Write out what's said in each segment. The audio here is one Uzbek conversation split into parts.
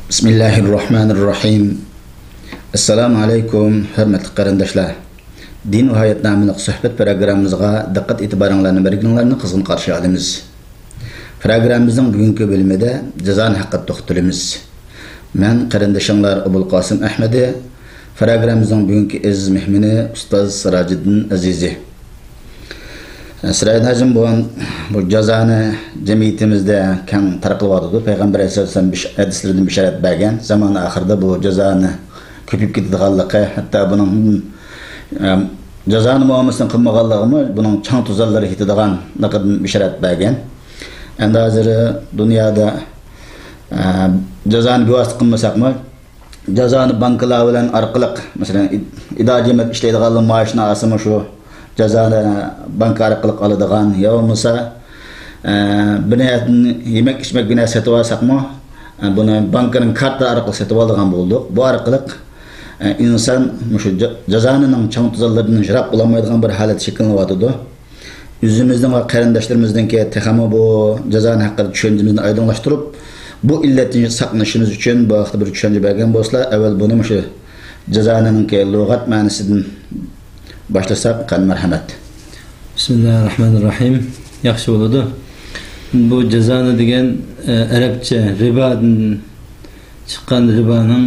Bismillahirrahmanirrahim. Assalamu alaykum, hörmetli qarindoshlar. Din va hayot nomli suhbat programmamizga diqqat e'tiboringlarni berganlarni qizg'in qarshi olamiz. Programmamizning bugungi bölümünde jazoni haqida to'xtalamiz. Men qarindoshinglar Abul Qosim Ahmadi, programmamizning bugungi aziz mehmoni ustoz Sirajiddin Azizi. Sirajiddin bu jazoni cemiyetimizde keng tarqalyapti. Peygamber Aleyhisselam hadislerden bisharat bergan. Zaman ahirde bu jazoni köpüp ketadiganligi, hatta bunun jazoni muamelesini qilmaganligimi, bunun çang tuzalları yetadiganligidan bisharat bergan. Endi hozir dunyoda jazoni bevosita qilmasakmi, jazoni bankalar bilan orqali, masalan, idora jamiyat ishlaydiganlar maoshini olsa shu jazoni banka orqali oladigan, yo bo'lmasa bir yemek içmek bir narsa sotib olsakmi, buni bankaning karta orqali sotib oladigan bo'ldik. Bu orqali inson shu jazonining chang tuzallaridan yirab olamaydigan bir holat shakllanyapti. Yüzümüzden ve qarindoshlarımızdan ki texami bu jazoni haqida tushunchamizni aydınlaştırıp bu illetini saqlanishimiz uchun bu vaqtda bir tushuncha bergan bo'lsa, avval buni shu jazonining lug'at ma'nosidan başlasak, qan marhamat. Bismillahirrahmanirrahim. Yaxshi bo'ladi. Bu jazoni degan arabcha ribadan chiqqan ribaning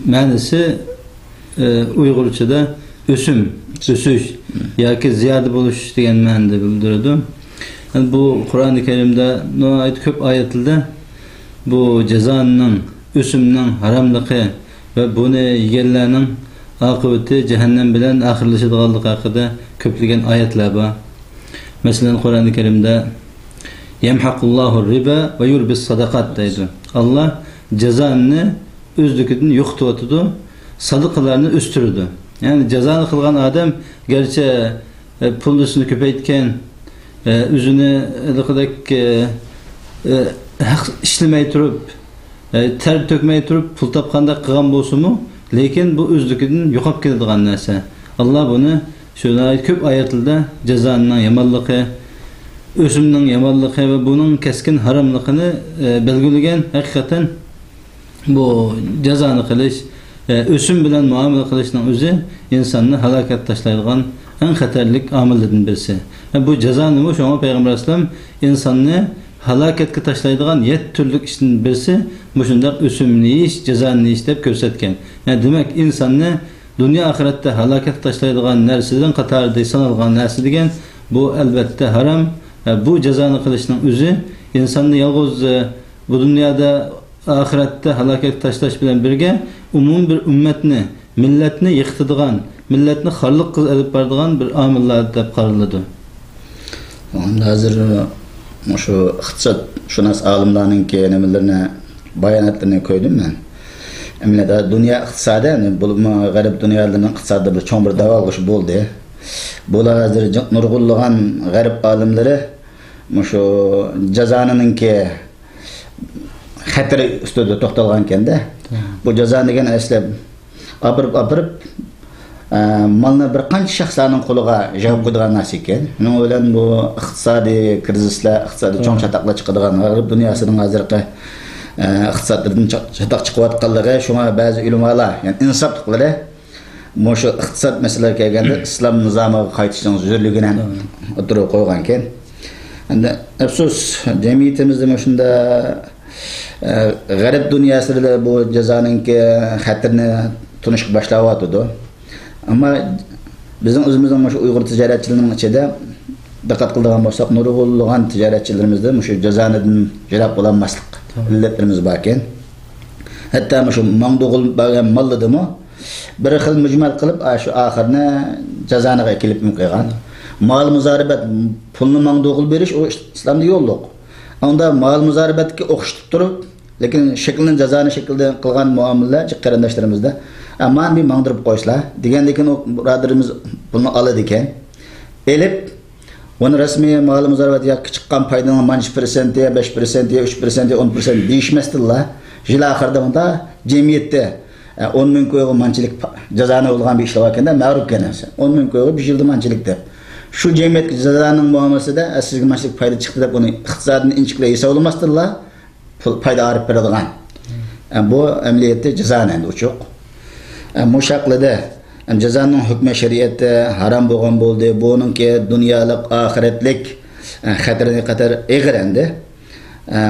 ma'nosi Uyg'urchada o'sim, o'sish yoki ziyoda bo'lish degan ma'noda bildiradi. Bu Qur'oni Karimda nihoyat ko'p oyatlarda bu jazonining, o'simning haromligi va buni yeganlarning oqibati jahannam bilan oxirlashadiganligi haqida ko'plagan oyatlar bor. Masalan, Qur'oni Karimda yamhaqullohu riba va yurbis sadaqat deydi. Allah jazoni o'zligidan yo'qotadi, sadaqalarni o'stiradi. Yani cezanı kılgan adam gerçi pulusunu köpeytken üzünü hak işlemey durup ter tökmey durup pul tapkanda kılgan bolsun mu? Lekin bu özlükünün yokap keladigan narsa. Allah bunu şöyle köp ayetlarda cezanın yamanlığı, özümnün yamanlığı ve bunun keskin haramlığını belgilegen hakikaten bu cezanı kılış o'sim bilan muomala qilishning o'zi insonni halokatga tashlaydigan eng xatarlik omillardan birisi. Bu jazo nima? Shunga Payg'ambar alayhisalom insonni halokatga tashlaydigan 7 turlik ishning birisi shunday o'simni yeyish, jazoni yeyish deb ko'rsatgan. Yani demak insonni dunyo oxiratda halokatga tashlaydigan narsadan qatorida sanalgan narsa degan bu albatta harom. Bu jazoni qilishning o'zi insonni yolg'iz bu dunyoda ahiretde halaket taşlaş bilen birge umum bir ümmetni, milletni yıktıdığan, milletni xarlık edip bardıgan bir amillar deb qaraladi. Hazır şu iqtisod shunas olimlarning nimalarni bayonotlarini ko'rdim men. Emlada dunyo iqtisodi, bu g'arb dunyolarning iqtisodi bir cho'ng bir davolg'ish bo'ldi. Bular hozir nurg'unlagan g'arb olimlari shu jazonining xatiri ustida to'xtalgan ekanda. Bu jazo degan aslab apirib malni bir qancha shaxslarning qo'liga javob qo'yadigan narsa ekan. Uning bilan bu iqtisodiy krizislar, iqtisodiy cho'ng chataqlar chiqadigan g'arb dunyosining hozirgi iqtisodlardan chataq chiqayotganligi, shunga ba'zi ulamolar, ya'ni insofliqlari shu iqtisod masalalariga kelganda islom nizomiga qaytishning zarurligini o'tirib qo'ygan ekan. Endi afsus jamiyatimizda shunda g'arb dunyosida bu jazoning xatirini tunishga boshlayotdi. Ammo bizning o'zimizning shu Uyg'ur tijoratchilarining ichida diqqat qiladigan bo'lsak, nurg'unlagan tijoratchilarimizda shu jazonidan yirab bo'lmaslik illatlarimiz bor ekan. Hatto shu mangdug'ul bo'lgan molladimi bir xil mujmal qilib shu oxirni jazoniga kelib qo'ygan. Mol muzoribat, pulni mangdug'ul berish o islomda yo'q. Onda mal muzaribatga o'qishib turib, lekin shaklni jazoni shaklda qilgan muomalalar qarindoshlarimizda aman bir mangdirib qo'yishlar degandan keyin o birodarimiz buni oladi ekan. Elib Onu resmi malum zarvat ya çıkan paydanın manç persentiye, 5%, 3%, 10% değişmezdiler. Jil ahırda onda cemiyette 10 min koygu mançilik cezanı olgan bir işle vakinde mağrup genelse. 10 min koygu bir jildi mançilik de. Şu cemiyet cezanın muamelesi de sizin mançilik payda çıktı da bunu iktisadın inçikle ise olmazdılar. Payda arıp verdiğin. Bu emniyette cezanın uçuk. Muşaklıda cezanın hükmü şeriyette haram boğan boldu. Bununki dünyalık, ahiretlik xatirini qatar eğrendi.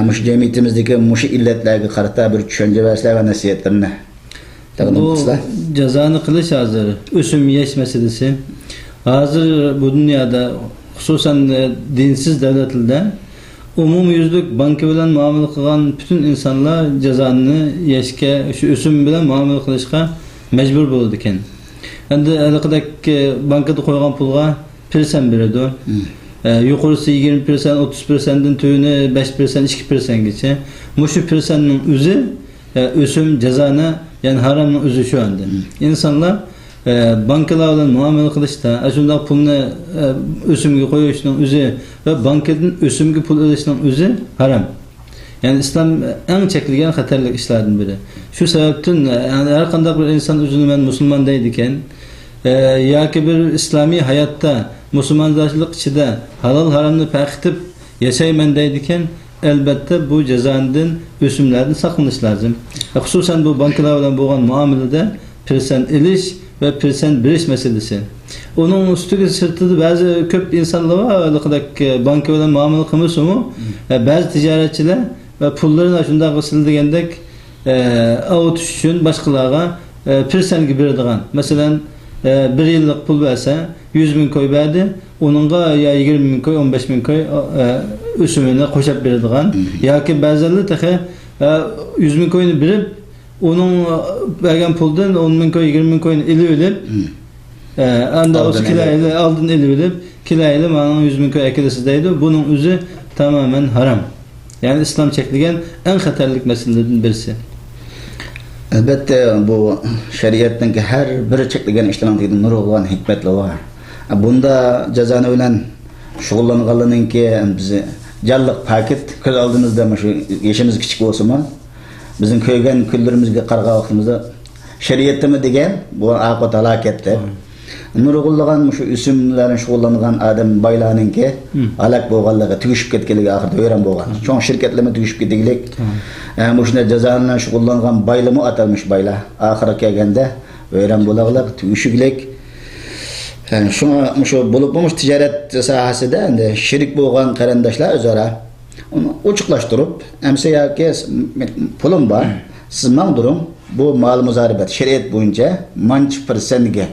Muş cemiyetimizdeki muş illetlerge qarata bir düşünce versler ve nasihatlerini bu cezanı kılış hazır. Üsüm yeş meselesi. Hazır bu dünyada hususan dinsiz devletlerde umum yüzlük banka bilen muamele kılan bütün insanlar cezanını yeşke şu üsüm bilen muamele kılışka mecbur boldu eken. Endi alaqadaki bankada koygan pulga persen beredi. Yukarısı 20%, 30%'den tüyünü 5%, 2% geçe. Muşu persenin üzü üsüm cezana yani haramın üzü şu anda. İnsanlar bankalarla muamele kılışta aslında pulunu üsümge koyuşunun üzü ve bankadan üsümge pul ödüşünün üzü haram. Yani İslam en çekilgen xatarlık işlerden biri. Şu sebepten yani her kandak bir insan üzünü ben Müslüman deydiken ya ki bir İslami hayatta Müslümanlaşılık içinde halal haramını pekitip yaşayman deydiken elbette bu cezanın üsümlerden saklanış lazım. Hususan bu bankalarla boğan muamelede persen iliş ve persen biriş meselesi. Onun üstüge sırtıda bazı köp insanlar var bankalarla muamele kılmış mu? Bazı ticaretçiler ve pullarına şunda kısıldı gendek avut üçün başkalarına persen gibi verdiğin. Mesela bir yıllık pul verse 100 bin koy verdi. Onunla ya 20 bin koy, 15 bin koy üsümüne koşup verdiğin. Ya ki bazıları da 100 bin koyunu birip onun vergen puldan 10 bin koy, 20 bin koyunu ili verip anda o kilayla aldın ili verip kilayla manın 100 bin koy ekilisizdeydi. Bunun üzü tamamen haram. Yani İslam çekilgen en xatarlık meselelerden birisi. Elbette bu şeriattaki her biri çekilgen işlemen nuru olan hikmetli var. Bunda cezanı ölen şugullanğanlığın ki bizi jallık paket köz aldığımızda şu yaşımız küçük olsa mı bizim köygen küllerimizge qarga vaqtımızda şeriatta mı degen bu aqat halakettir. Nurgullan şu üsümlerin şugullanğan adam baylanın ki alak bolganlığı tügüşüp ketkenligi ahirde öğren bolgan. Çoğun şirketleme tügüşüp ketkilik. Bu şuna cezanla şugullanğan baylımı atalmış bayla. Ahire kelgende öğren bolaglık tügüşüklik. Yani şu bulupmuş ticaret sahasida endi şirik bolgan qarandaşlar özara onu uçuklaştırıp emse yaki pulum var. Siz mağdurum bu mal muzaribet şeriat boyunca manç persenge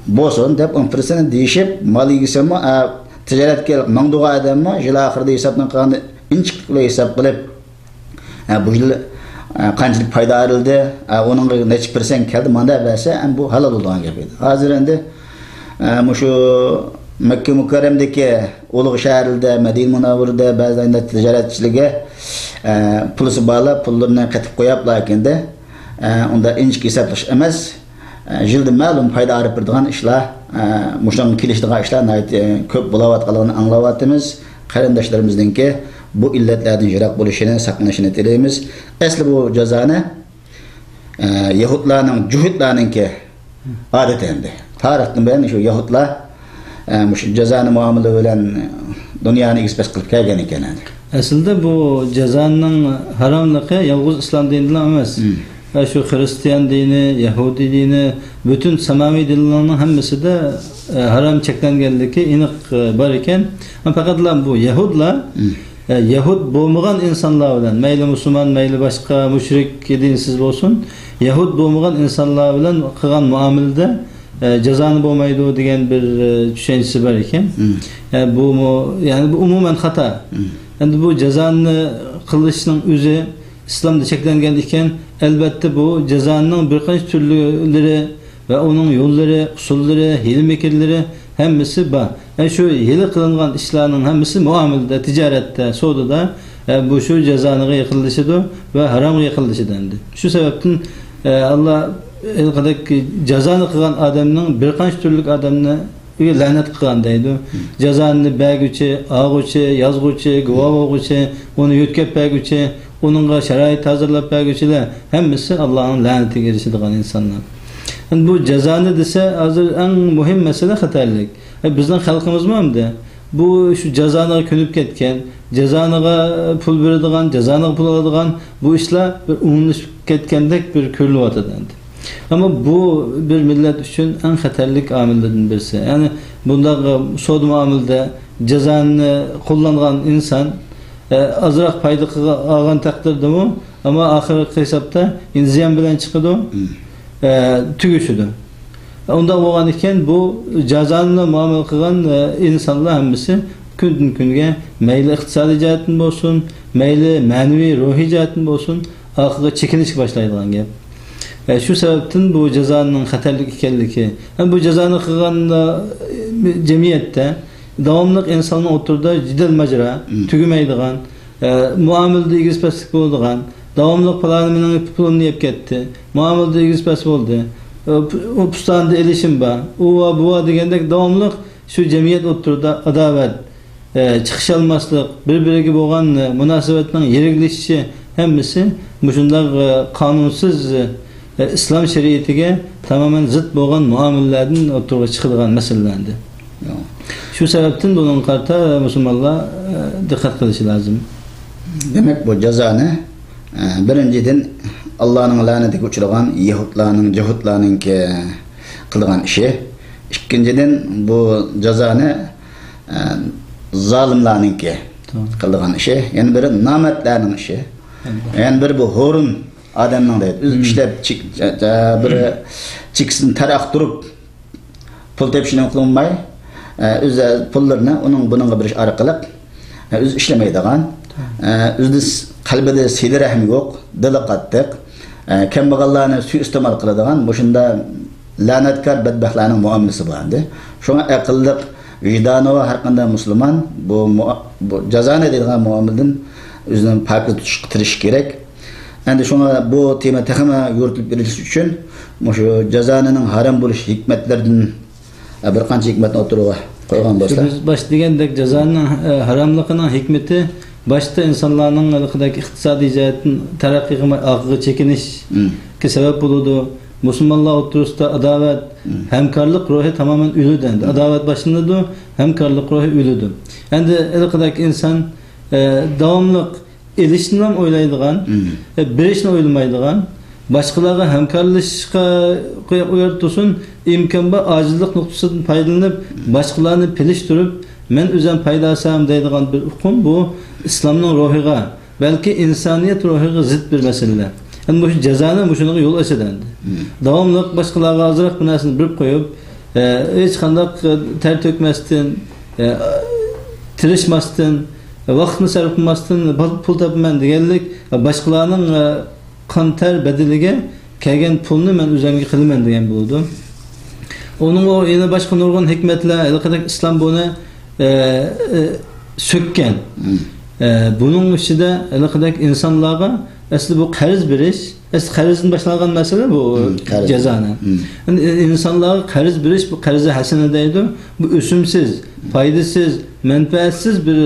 bosun dep 10% değişip mal ilgisimi ticaretke mağduğa adamı jil ahirde hesapdan qalan inçikle hesap qilib bu yıl qanchalik payda ayrıldı onun neçe persen keldi manda verse bu halal olgan gapedi. Hazır endi şu Mekke Mükerrem'deki Ulug' şehirde Medine Münavvara'da bazılarında ticaretçiliğe pulusu bağlı pullarını katıp koyaplar ekende onda inçik hesaplaş emez jildi malum payda arıp birdiğin işler muşan kiliştiği işler köp bulavat kalanını anlavatımız qarindaşlarımızdan ki bu illetlerden jirak buluşunu saklanışını dileyimiz. Esli bu cezanı Yahudlarının cühutlarının ki adetendi. Tarihten beri şu Yahudlar cezanı muamele bilen dünyanı ekspres kılıp kelgen eken. Aslında bu cezanın haramlığı yalnız İslam dininden emas. Şu Hristiyan dini, Yahudi dini, bütün semavi dinlerin hemmesi de haram çekilgenligi iniq bar eken. Fakat bu Yahudlar Yahud bolmagan insanlar bilen, meyli Müslüman, meyli başka müşrik, dinsiz olsun, Yahud bolmagan insanlar bilen kılgan muamelede cezanı bolmaydı degan bir düşüncesi var eken. Yani bu umumen hata. Yani bu cezanı kılışının üzü İslam'da çekilgen iken elbette bu cezanın birkaç türlüleri ve onun yolları, usulleri, hile mekirleri hemmesi var. Yani şu hile kılıngan işlerin hemmesi muamelede, ticarette, sodada bu şu cezanı yıkılışıdır ve haram yıkılışıdandı. Şu sebepten Allah elbette cezanı kılan adamın birkaç türlük adamını la'nat qilgan deydi. Jazoni berguchi, og'uchi, yozguchi, guvoh bo'lguchi, uni yo'tkab berguchi, onunğa şərait hazırlab berguchilar hammasi Allohning la'natiga erishadigan insonlar. Bu jazoni desa, hozir eng muhim masala xatarlik. Bizning xalqimizmi hamda bu şu jazoniga ko'nib ketgan, jazoniga pul beradigan, jazoniga pul oladigan bu ishlar bir umumlashib ketgandek bir ko'rilyotadi. Ama bu bir millet için en xatarlik amillerden birisi. Yani bunda sod muamilde cezanı kullanılan insan azırak payda algan takdirde mi? Ama ahirki hesapta ziyan bilen çıkıdı, tügüşüdü. Onda olan iken bu cezanla muamele kılan insanlar hemisi günden günge meyli iktisadi cihetin olsun, meyli manevi, ruhi cihetin olsun, ahirki çekiniş başlayılan gibi. Şu sebepten bu cezanın xatarlik ekanligi, hem bu cezanı qilgan cemiyette davamlıq insanın oturda cidel macera, tügümeydigan, muamilde igizpeslik boldigan, davamlıq planının pulunu yep ketdi, muamilde igizpes boldi, o pustanda elişim ba, uva buva degandek davamlıq şu cemiyet oturda adavet, çıkış almaslık, birbiriga bo'lgan munosabatning yirikleşişi hemmisi mushundaq qanunsuz İslam şeriatiga tamamen zıt bo'lgan muomallardan o'tirib chiqadigan masalalardir. Şu sebepten bunun qarta musulmonlar diqqat qilishi lozim. Demek bu cezani birinchidan Allohning la'natiga uchragan Yahudlarning, Jahudlarning qilgan ishi. Ikkinchidan bu cezani zolimlarning qilgan ishi. Yani bir namatlarning ishi. Yani bir bu horun adamның deydi. Üz işlep bir çıksın taraq durup pul tepşinin kılınmay üz pullarını onun bununla bir iş arqılıq üz işlemeydiğen üzde kalbide seyli rahmi yok, dili qattiq, kembag'allarni suiiste'mol qiladigan boshunda la'natkor badbaxtlarning muomalasi bo'ladi. Shunga aqlliq, vijdoni va har qanday musulmon bu jazoni deydigan muomaladan o'zini poklik tutish kerak. Endi şuna bu tema texma yuritilib berilishi uchun şu jazonining haram bo'lish hikmatlardan bir qancha hikmatni o'tirib qo'ygan bo'lsa. Biz baş degandek jazonining haramligining hikmati başta insanlarning haqidagi iqtisodiy jihatdan taraqqiy qilmay chekinish ki sebep bo'ladi. Musulmonlar o'rtasida adovat, hamkorlik ruhi tamamen o'ldi. Adovat başlanadi, hamkorlik ruhi o'ldi. Endi haqidagi inson davomli elishni ham o'ylaydigan, berishni o'ylamaydigan, boshqalarga hamkorlashishga o'rgatsin, imkon bor ojizlik nuqtasidan foydalanib, boshqalarni pelishtirib, men o'zim foyda olsam deydigan bir hukm bu islomning ruhiga, balki insoniyat ruhiga zid bir masala. Yani bu jazoni shunga yo'l ochadi. Davomli boshqalarga ozroq bir narsani bilib qo'yib, hech qanday ter to'kmasdan, tirishmasdan vaqtni sarf qilmasdan pul topaman deganlik boshqalarning qon ter bedeliga kelgan pulni men o'zimga qilaman degan bo'ldi. Onun o yana boshqa nurg'un hikmatlar, haqidagi islom buni sökkan. Bunun ichida haqidagi insonlarga asli bu qarz berish, asli qarzdan boshlangan masala bu jazoni. İnsanlarga qarz berish bu qarzi hasana deydi. Bu o'simsiz, foydasiz, manfaatsiz bir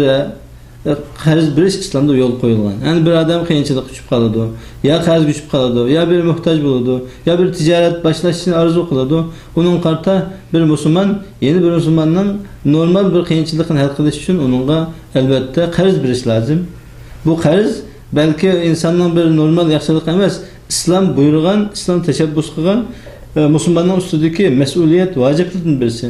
qarz berish islomda yo'l qo'yilgan. Yani bir adam qiyinchilik tushib qoladi, ya qarz tushib qoladi, ya bir muhtoj bo'ladi, ya bir tijorat boshlashni orzu qiladi. Uning qarta bir musulmon, yeni bir musulmonning normal bir qiyinchilikni hal qilish uchun uningga albatta qarz berish lozim. Bu qarz belki insonning bir normal yaxshilik emas, islom buyurgan, islom tashabbus qilgan musulmonning ustidagi mas'uliyat, vojiblikdan birisi.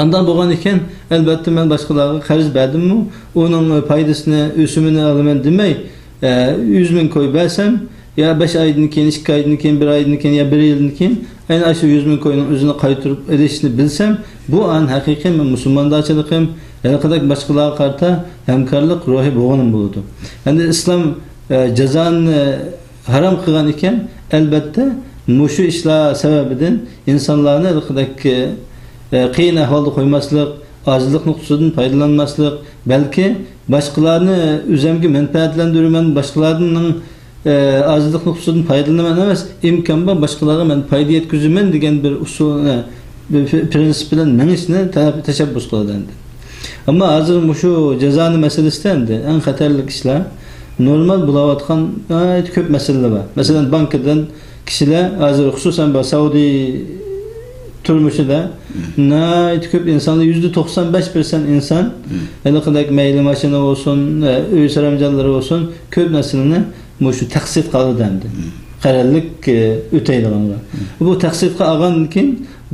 Andan bo'lgan ekan, albatta men boshqalarga qarz berdimmi, uning foydasini, o'simini olaman demay, 100 ming qo'yib bersam, ya 5 oydan keyin, 2 oydan keyin, 1 oydan keyin, ya 1 yildan keyin, aynan shu 100 ming qo'yning o'zini qaytarib edishni bilsam, bu an haqiqiy men musulmonlarchiligim, haqidagi boshqalarga qarta hamkorlik ruhi bo'lganim bo'ladi. Endi islom jazoni haram qilgan ekan, albatta mushu ishlar sababidan insonlarni haqidagi qiyin ahvolda qo'ymaslik, ojizlik nuqtasidan foydalanmaslik, balki boshqalarni o'zimga manfaatlantirman, boshqalarning ojizlik nuqtasidan foydalanaman emas, imkon bor boshqalarga men foyda yetkazaman degan bir usulni prensip bilan minishni tashabbus qiladi endi. Ammo hozir shu jazoni masalasida endi eng xatarli ishlar normal bo'layotgan ko'p masalalar bor. Masalan, bankdan kishilar hozir xususan Saudiya turmuşida ko'p insonlar %95% inson haliqadek mayli mashina bo'lsin, uy saramjonlari bo'lsin, ko'p narsalarni shu taqsid qiladi endi. Qarorlik o'taydiganlar. Bu taqsidga olgandan keyin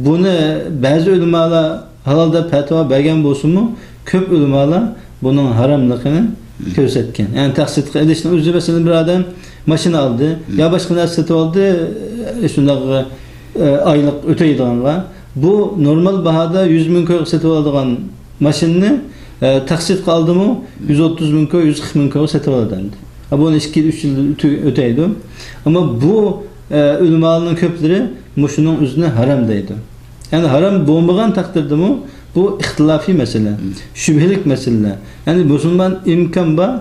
buni ba'zi ulamolar halol deb fatvo bergan bo'lsa-mu, ko'p ulamolar buning haromligini ko'rsatgan. Ya'ni taqsidga ilishni o'zi masalan bir odam mashina oldi, yo boshqa narsa sotib oldi, shunday aylık öteydiganlar. Bu normal bahada 100 bin koy satib oladigan mashinani taqsid qildimi 130 bin koy, 140 bin koy satib oladi. Bunu 2-3 yil öteydi. Ama bu ulamolarning ko'plari mushuning o'zini haram deydi. Yani haram bo'lmagan taqdirda bu ixtilofiy masala, shubhalik masala. Yani musulmon imkon bor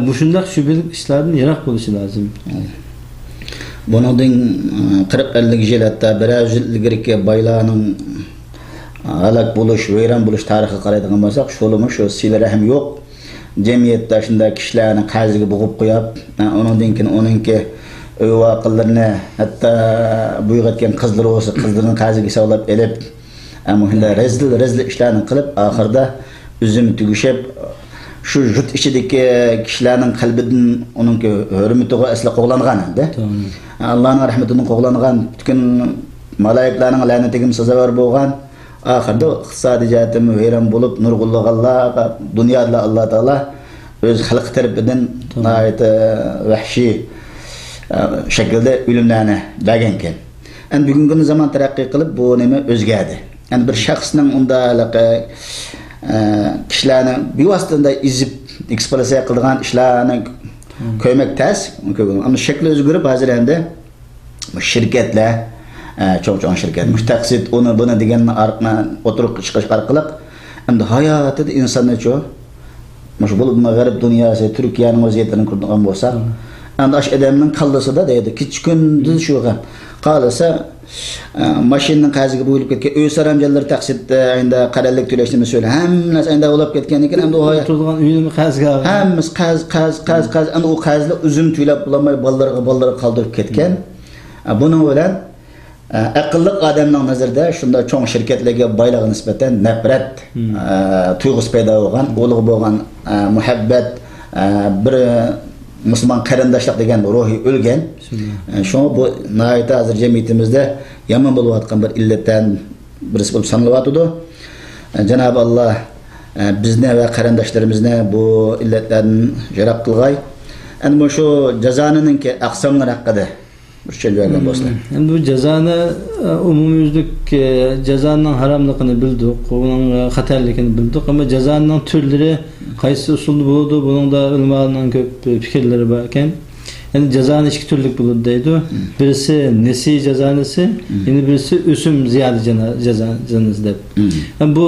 mushundaq shubhalik ishlardan yiroq bo'lishi lozim. Bunun 40-50 yıl hatta biraz yıl ilgirki baylarının halak buluş, veyran buluş tarihi qaraydigan bolsak, şolumuş, o sile rahim yok. Cemiyette şunda kişilerini qaziga buğup qo'yib, onundan keyin onunki öy vaqillarni hatta buyurgan qizlar olsa, qizlarni qaziga savlab elib, muhimlar rezil ishlarni qilib, oxirida üzüm tugishib, şu jut içideki kişilerin kalbinden onunki hürmetiga asla qo'g'langan endi. Allah'ın rahmetinden qo'g'langan, bütün malaiklarning la'natiga sazovor bo'lgan, oxirida iqtisodiy jihatdan vayron bo'lib, nurg'ulliq Alloh, dunyoda Alloh taolo o'z xalqi tarafidan nihoyat vahshiy shaklda o'limlarni bergan ekan. Endi bugungi zaman taraqqiy qilib bu nima o'zgardi. Endi bir shaxsning undaligi kişilerini bir vasıtında izip eksploatasiya qilgan ishlarni ko'mak tas, ama şekli o'zgarib hozir endi şirketlar, cho'ng şirket, mustaqsid onu buni deganni orqadan o'tirib chiqish orqali endi hayotida insonlarcha mana bu mag'rib dunyosi, Turkiyaning vaziyatini ko'rgan bo'lsak, endi ash odamning qallasida deydi, kichkunduz shuga qalasa mashinaning qaziga bo'yilib ketgan uy saramjonlari taqsidda endi qarorlik to'lashni söyle, hammasi endi olib ketgan ekan, endi u hayot turgan uyini qaziga hammasi qaz endi u qazlar uzum to'lab bo'lmay bolalarga qoldirib ketgan. Buning bilan aqlli odamning nazarida shunda cho'ng shirkatlarga boylig'iga nisbatan nafrat tuyg'usi paydo bo'lgan, ulug' bo'lgan muhabbat, bir Müslüman qarindoshlik degan ruhi o'lgan. Shu bu nihoyat hozir jamiyatimizda yomon bo'layotgan bir illatdan birisi bo'lib sanalyapti. Cenab-ı Allah bizni va qarindoshlarimizni bu illatlardan yiroq qilg'ay. Endi shu jazoniningki aqsamlar haqida bir şey vergan bo'lsa. Endi bu jazoni umumyuzlik jazoning haromligini bildik, uning xatarligini bildik, ama jazoning turlari qaysi usulda bo'ladi, buning da ulamolarning ko'p fikrlari bor ekan. Endi jazoni ikki turlik bo'ladi deydi. Birisi nesi jazonisi, yana birisi o'sim ziyodi jazonisi deb. Bu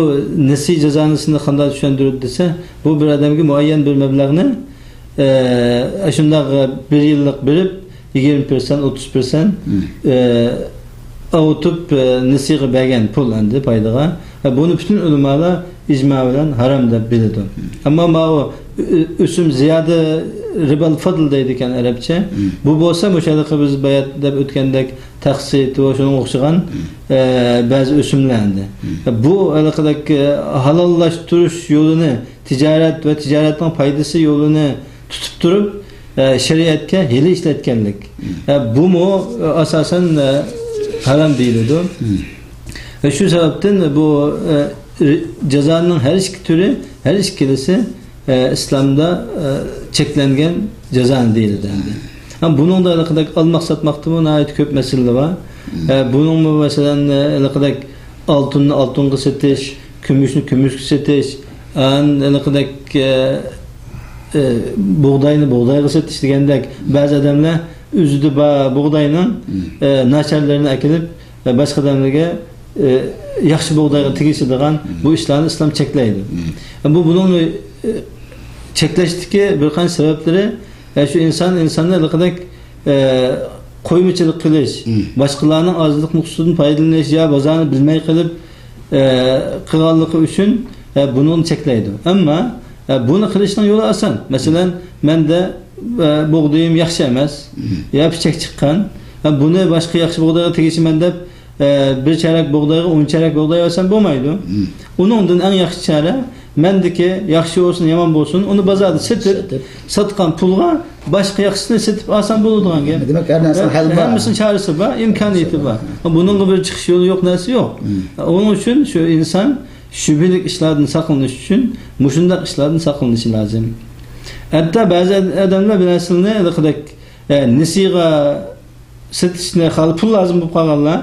nesi jazonisini qanday tushuntiradi desa, bu bir odamga muayyan bir mablag'ni shunday bir yillik berib 20%, 30% avutup nesiga bergan pul endi paydaga. Buni bütün ulamolar ijmo bilan harom deb biladi. Ammo bu o'sim ziyoda ribal fadl deydi ekan arabcha. Bu bo'lsa o'shaliqi biz bayat deb o'tgandek taqsid va shunga o'xshagan ba'zi o'simlardi. Bu alaqadek halollashtirish yo'lini, tijorat va tijoratning foydasi yo'lini tutib turib şeriatga hili ishlatganlik. Bu mu asosan haram deyiladi. Ve şu sebepten bu jazoning her iki türü, her ikilisi İslam'da çeklengen cezan deyiladi. Ama bunun da alakadek almak satmakta mı nihayet köp mesele var. Bunun mu mesela alakadek altınını altınga setiş, gümüşünü gümüşe setiş, alakadek buğdayını setiş degandek bazı adamlar üzüdü buğdayının naçarlarını akilip başka adamlarga yaxshi buğdayga tegishadigan bu ishlarni islom cheklaydi. Bu bunun cheklashdagi bir qancha sabablari shu insonni alaqadek qo'ymachilik qilish, boshqalarning ozlik nuqsonidan foydalanish yo bozorni bilmay qilib qilganligi uchun buni cheklaydi. Ammo buni qilishning yo'li oson. Masalan, menda bug'doyim yaxshi emas, yo pichak chiqqan. Buni boshqa yaxshi bug'doyga tegishiman deb bir charak bug'doyga 10 charak bug'doy olsam bo'lmaydi. Uningdan eng yaxshi chora mendiki yaxshi olsun, yomon bo'lsin, uni bozorda satgan pulga boshqa yaxshisini setib olsam bo'ladigan gap. Demak, har narsa hal bor. Hammasini chorasi bor, imkoniyati bor. Buningga bir chiqish yo'li yo'q, narsa yo'q. Onun uchun shu inson shubhalik ishlardan saqlanish uchun mushundaq ishlardan saqlanishi lozim. Hatta ba'zi odamlar bir narsani haqidek nisiga setishni hali pul lozim bo'lib qolganlar,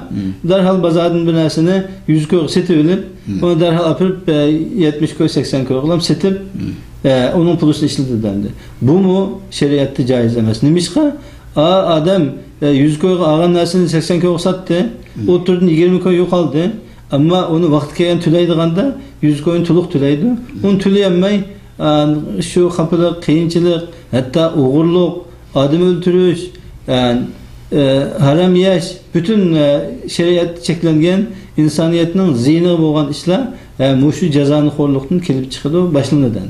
darhol bozordan bir narsani 100 ko'g setib olib, uni darhol olib 70 ko'g 80 ko'g'lam setib, onun pulini ishlatadi. Bu mu shariatda joiz emas. Nimishqa? Odam 100 ko'g olgan narsani 80 ko'g sotdi, o'tirdan 20 ko'g yo'qoldi. Ammo uni vaqt kelgan to'laydiganda 100 ko'yin to'liq to'laydi. Uni to'layolmay shu xafalar, qiyinchilik, hatto o'g'irlik, odam o'ldirish, haram yeyish, bütün shariat cheklangan insoniyatning ziyni bo'lgan ishlar mushu jazoni xo'rlikdan kelib chiqadi, boshlanadi.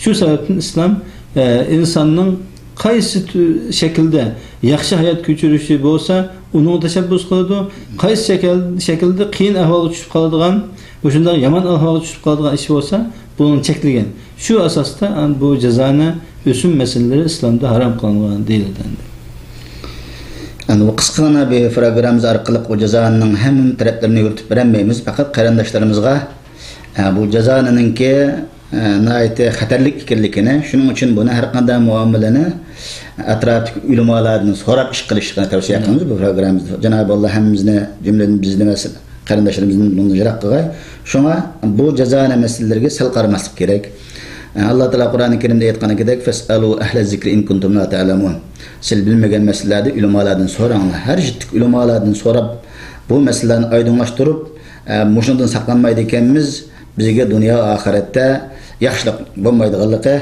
Shu sababdan islom insonning qaysi shaklda yaxshi hayot kechirishi bo'lsa, uni tashabbus qiladi. Qaysi shaklda qiyin ahvolga tushib qoladigan, o'shunday yomon ahvolga tushib qoladigan ish bo'lsa, buni cheklagan. Shu asosda bu jazoni o'sim masalalari islomda harom qilingan deyiladi. Bu qisqagina bir programmamiz orqali bu jazoning hamma taraflarini yuritib bermaymiz. Faqat qarindoshlarimizga bu jazoninki nihoyatda xatarlik ekanligini, shuning uchun buni har qanday muomalani atrofdagi ulamolardan so'rab ish qilishni tavsiya qilamiz bu programmamizda. Janob Alloh hammamizni, jumladan bizni masala qarindoshlarimizni bundan jiroq qilgay. Shunga bu jazoni masalalarga sal qaramaslik kerak. Allah Teala Qur'on-i Kerim'de aytganidek "Fes'alu ahla zikri in kuntum la ta'lamun." Siz bilmegen meselelerde ulemalardan soranglar. Her jittik ulemalardan sorab bu meselelerini aydınlaştırıp muşundan saklanmaydı ekanmiz, bizge dünya ahirette yaxşılık bo'lmaydiganligi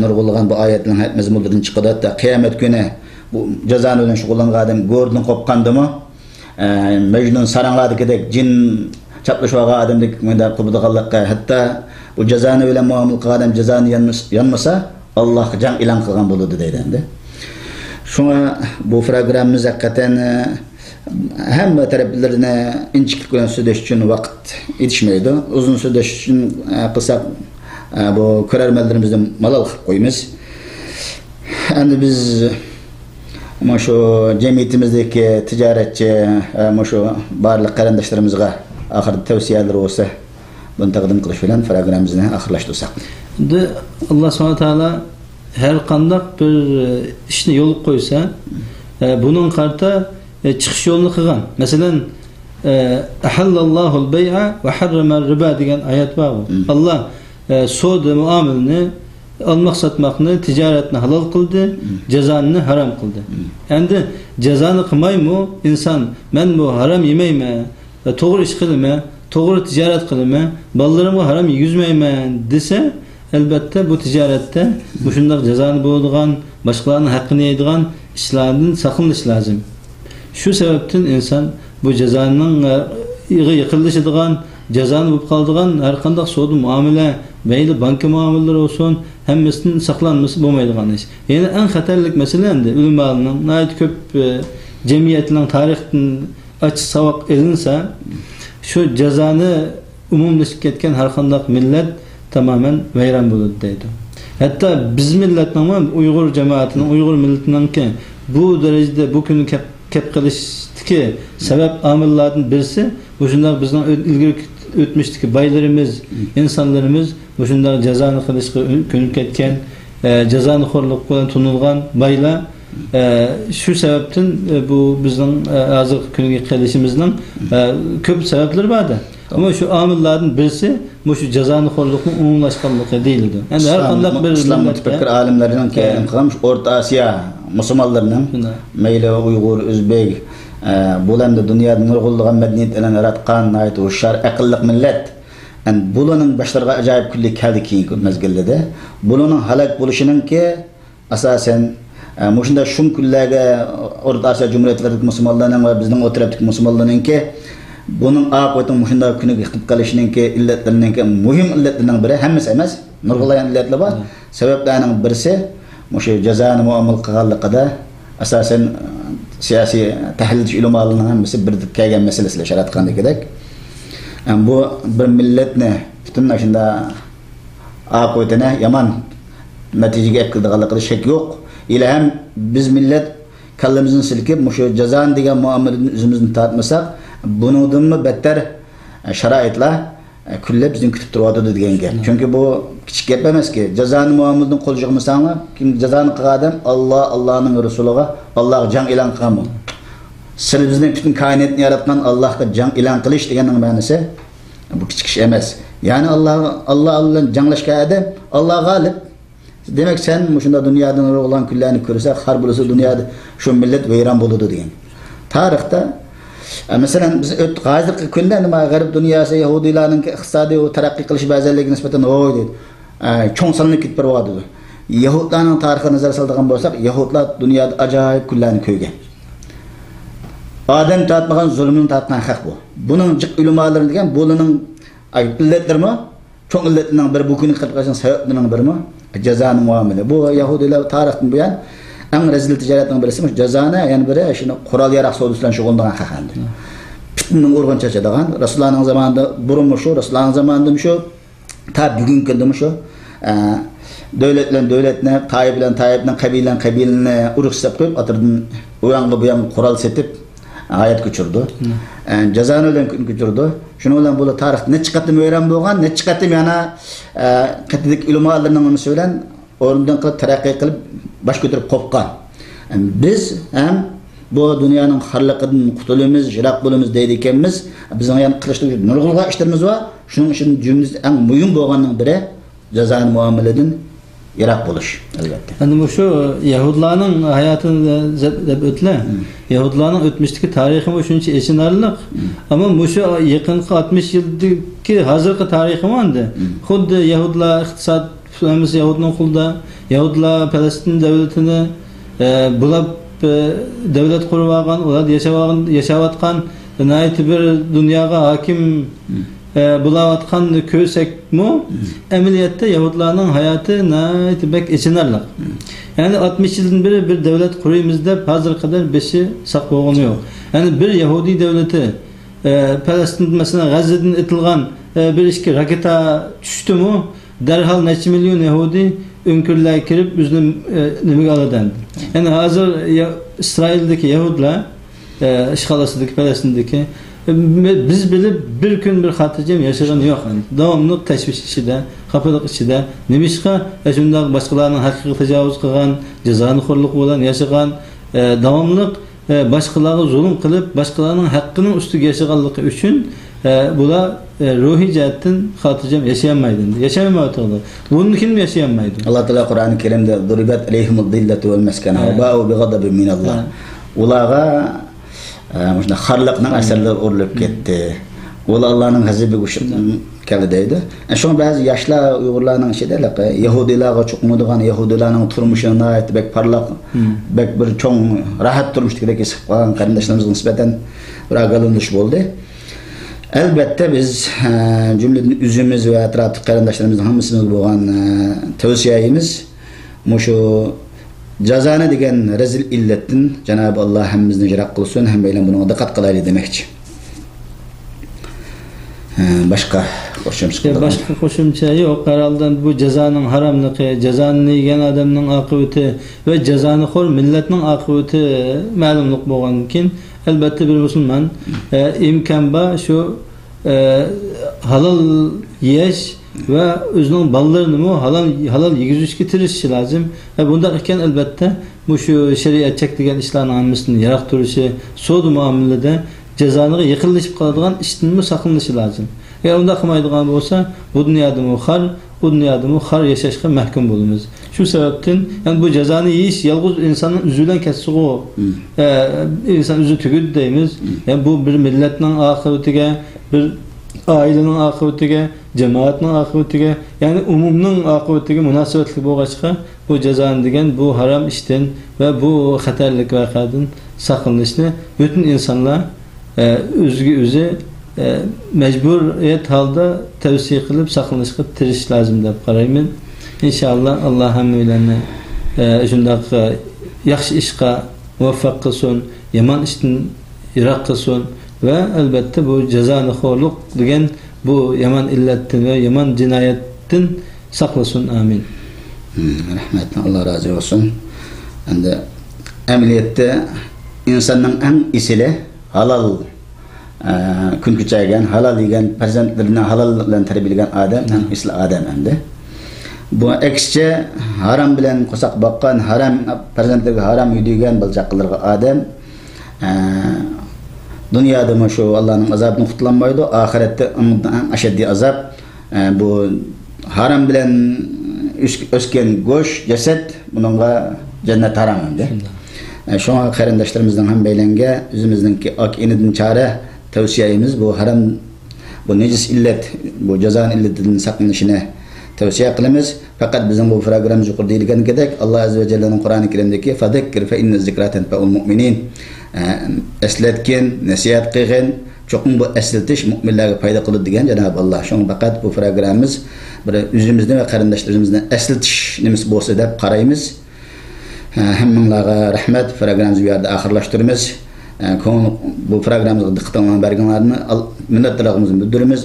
nurg'ulg'an bu oyatning mazmunidan chiqadi. Hatta qiyomat kuni bu jazoni bilan shug'ullangan odam go'rdan qo'pqandimi, Mejnun sarangladagidek jin chaplashib olgan odamdek menda qiladiganlikqa, hatto bu jazoni bilan muomala qilgan odam jazoni yanmasa Alloh jan e'lon qilgan bo'ladi deydi. Shunga bu programmamiz haqiqatan hamma taraflarni inchiklik bilan so'zlash uchun vaqt yetishmaydi. Uzun so'zlash uchun qilsak bu ko'rarmanlarimizdan malol qilib qo'yamiz. Endi biz shu jamiyatimizdagi tijoratchi, shu barliq qarindoshlarimizga oxirgi tavsiyalar bo'lsa, buni taqdim qilish bilan programmamizni oxirlashtirsak. Endi Alloh subhanahu va taolo her qandaq bir ishni yo'l qo'ysa, buning qarta chiqish yo'lini qilgan. Masalan, ahallallohu al-bay'a va harrama ar-riba degan oyat bor. Alloh savdo muomalani, almoq sotmoqni, tijoratni halol qildi, jazoni harom qildi. Endi jazoni qilmaymi inson, men bu harom yemayman, to'g'ri ish qilaman, to'g'ri tijorat qilaman, bolalarimga harom yegizmayman desa, albatta bu tijoratda bu shunday jazoni bo'ladigan, boshqalarning haqqini yeydigan ishlardan saqlanish lozim. Shu sababdan inson bu jazoning yiqilishadigan, jazoni bo'lib qoladigan har qanday savdo muomala, mayli bank muomalalari olsun, hammasidan saqlanmasi bo'lmaydigan ish. Yana eng xatarlik masala endi ulamolarning nihoyat ko'p jamiyatning tarixdan ochiq savoq elinsa, shu jazoni umumlashib ketgan har qanday millat tamamen vayron bo'ladi deydi. Hatta biz millatning, Uyg'ur jamoatining, Uyg'ur millatininki bu darajada bu kuni kep qilishdiki sabab omillardan birisi bu shunday bizning ilgari o'tmishdagi baylarimiz, insonlarimiz bu shunday jazoni qilishga ko'nib ketgan, jazoni xo'rlik bilan tunilgan baylar shu sababdan bu bizning hozir kunga kelishimizning ko'p sabablari bor. Ama şu amillardan birisi bu şu jazoni xo'rlikni umumlashganligi deyiladi. Endi har qanday bir islom mutafakkir olimlarining qilgan O'rta Osiyo musulmonlarining mayli Uyg'ur, o'zbek bularni dunyoda nurg'ulg'an madaniyat bilan yaratgan ayt u shar aqlliq millat. Endi bularning boshlariga ajoyib kunlik keldi keyingi mezgillarda. Bularning halok bo'lishiningki asosan Muşunda şun külläge Orta Asya Cumhuriyetlerdeki Müslümanların ve bizning o tarafdaki Müslümanlarınki bunun aqibati muşunda küni gitip kalışınınki illetlerinki muhim illetlerinden biri hemmesi emas, nurgulayan illetler var. Sebeplerinin birisi muşu cezanı muamel qilganligida asasen siyasi tahlil ulamalarının hemmesi birdik kelgan meselesiyle şarat qilgandek. Bu bir milletni bütün aşında aqibetine yaman neticege etkildiğinlikde şek yok. İle hem biz millet kallemizin silkip muşu cezan degan muamelini özümüzden tatmasak bundan mı better şaraitla külle bizim kütüp turwadı degan gap. Çünkü bu kichik gap emas ki cezanı muamelini qol jig'masanlar kim cezanı qilgan Allah Allah'ın Resuluga Allah can e'lon qilgan. Siz bizning bütün kainatni yaratgan Allohga can e'lon qilish deganning ma'nosi bu kichik ish emas. Yani Allah bilan janglashgan adam Allah g'olib. Demek sen şunda dünyadan olan küllerini görürse har bulası dünyada şu millet veyran buludu diyen. Tarihte mesela biz hazırki günde nima garip dünyası Yahudilarning iqtisodiy ve taraqqiy qilish ba'zanligiga nisbatan oy deydi. Cho'ng sanlanib ketib boradi. Yahudlarning tarixiga nazar soladigan bo'lsak, Yahudlar dunyoda ajoyib kunlarni ko'rgan. Odam tatmagan zulmni tatgan haq bu. Buning jiq ulamolar degan buning illatlarmi? Cho'ng illatlarning biri bu kunga qilib qolgan sabablarining birimi? Cezanı muamele. Bu Yahudiler tarihten bu yan en rezil ticaretten birisi cezana yani biri şimdi kural yarak soğudusuyla şoğuldan hakandı. Bütün urgan çaçadağın Resulullah'ın zamanında burunmuş o, Resulullah'ın zamanında şu ta bugün kıldımış o. Devletine, Tayyip'le, kabiline uruk sepip atırdın uyanlı bu yan kural setip hayat geçirdi. Cezanı ölen geçirdi. Şunu olan bu tarih ne çıkarttım öğren boğan, ne çıkarttım yana katidik ulamalarının onu söylen, oradan kılıp terakki kılıp baş götürüp kopkan. Biz hem bu dünyanın harlıkından kutulumuz, jirak bulumuz deydikemiz, bizim yani kılıçlık nurgulga işlerimiz var. Şunun için cümlemiz en mühim boğanın biri cezanı muameleden yarak buluş elbette. Yani şu Yahudilerin hayatını zep ötle. Yahudilerin ötmüşteki tarihi bu şunca eşinarlık. Ama bu şu yakın 60 yıldaki hazırki tarihi vardı. Xuddi Yahudiler iktisat fəhəmiz Yahudinin qulda, Yahudiler Palestin devletini bulab devlet kurvagan, ular yaşavatkan, nəhayət bir dünyaya hakim bulavatkan köysek mu? Emniyette Yahudilerin hayatı nəhayət bek içinarlıq. Yani 60 yıldan beri bir devlet kuruyumuzda hazır kadar beşi saklığı yok. Yani bir Yahudi devleti Palestin mesela Gazze'den etilgan bir işki raketa düştü mü derhal neçə milyon Yahudi önkürlüğe kirip üzünü nimig aladandı. Yani hazır İsrail'deki Yahudiler işgalasındaki Palestin'deki biz bilip bir gün bir hatırcam yaşayan yok. Yani. Devamlı teşviş içinde, kapılık içinde, nimişka şundan başkalarının hakkı tecavüz kılan, cezanı korluk olan yaşayan, devamlılık başkalarına zulüm kılıp başkalarının hakkının üstü yaşayanlığı için bula ruhi cihetten hatırcam yaşayamaydı. Yaşayamaydı. Bunun kim yaşayamaydı? Allah Teala Kur'an-ı Kerim'de duribat aleyhimud dillatu vel meskene ve ba'u bi gadabin min Allah. Ulağa Muşda xarlıqның əsərləri urulub getdi. Ola Allah'ın həzibi quşub gəldi deydi. Şunu bəzi yaşlı Uyğurlarının şeydələr, Yahudilərə çoxmuduğan Yahudilərin turmuşuna ait bək parlaq, bək bir çoğ rahat turmuş deyə kesib qalan qardaşlarımızın nisbətən bir ağalınış oldu. Elbette biz cümleden üzümüz ve etrafı qardaşlarımızın hamısımız bolğan tövsiyemiz muşu cezana degan rezil illetten Cenab-ı Allah hemmimizni jirak kılsın, hem beylem buna dikkat kılaylı demekçi. Başka koşumça başka koşumça yok. Herhalde bu cezanın haramlığı, cezanı yiyen adamın akıbeti ve cezanı xor milletinin akıbeti ma'lumluk bolgan için elbette bir Müslüman imkan ba şu halal yeş ve özünün ballarını mı halal yigizişki tirişi lazım. Bunda iken elbette bu şu şeriat çektiğin İslam amilesini yaraktırışı, soğudu muamelede cezanığı yıkılışıp kaladığın işten mi sakınlışı lazım. Eğer onda kımaydıgan olsa bu dünyada mı bu dünyada mı yaşaşka mahkum bulunuz. Şu sebepten yani bu cezanı yiyiş yalnız insanın üzülen kesisi o. İnsan üzü tükürdü deyimiz. Yani bu bir milletin akıbetine, bir ailenin akıbetine, cemaatinin akıbetine, yani umumunun akıbetine münasebetli boğaçka bu cezanı degan bu haram işten ve bu xatarlik vaqadan saqlanishni bütün insanlar o'ziga o'zi majburiyat holda tavsiya qilib saqlanishga tirishish lozim deb qarayman. İnşallah Allah hammalarni shundoq yaxshi ishga muvaffaq qilsin, yomon ishdan yiroq qilsin ve albatta bu jazoni xo'rlik degan bu yomon illatdan ve yomon jinoyatdan saqlasin. Amin. Rahmet, Allah razı olsun. Endi amaliyotda insonning eng isili halal kun kechirgan, halal degan farzandlarini halal bilan tarbiyalagan odam, eng isli odam endi. Bu aksicha haram bilan qo'saq boqqan, haram farzandlarga haram yeydigan balchaqlarga odam dunyoda shu Allohning azobidan qutulolmaydi, oxiratda undan ashaddiy azob. Bu haram bilan o'sgan go'sht, jasad buningga jannat haram endi. Şuna qarindoshlarımızdan ham baylanga o'zimizningki ak inidan chora tavsiyamiz bu haram, bu nejis illat, bu jazon illatidan saqlanishini tavsiya qilamiz. Faqat bizning bu programmamiz yuqorida deyilganidek Alloh azza va jallaning Qur'oni Karimdagi fazakkir fa inna zikra tanfa'ul mu'minin, eslatgin, nasihat qilgin, cho'qim bu eslatish mu'minlarga foyda qiladi degan Janob Alloh. Shunga faqat bu programmamiz bir o'zimizni va qarindoshlarimizni eslatish nimasi bo'lsa deb qaraymiz. Hammalarga rahmat. Programmamizni bu yerda oxirlashtiramiz. Bu programmamizga diqqatingizni berganlarni minnatdorligimizni bildiramiz.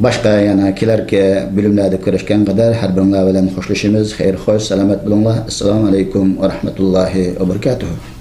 Boshqa yana kelarki bo'limlarda ko'rishgan qadar har biringlar bilan xo'shlashamiz. Xayr, xo'sh, salomat bo'linglar. Assalomu alaykum va rahmatullohi va barakatuh.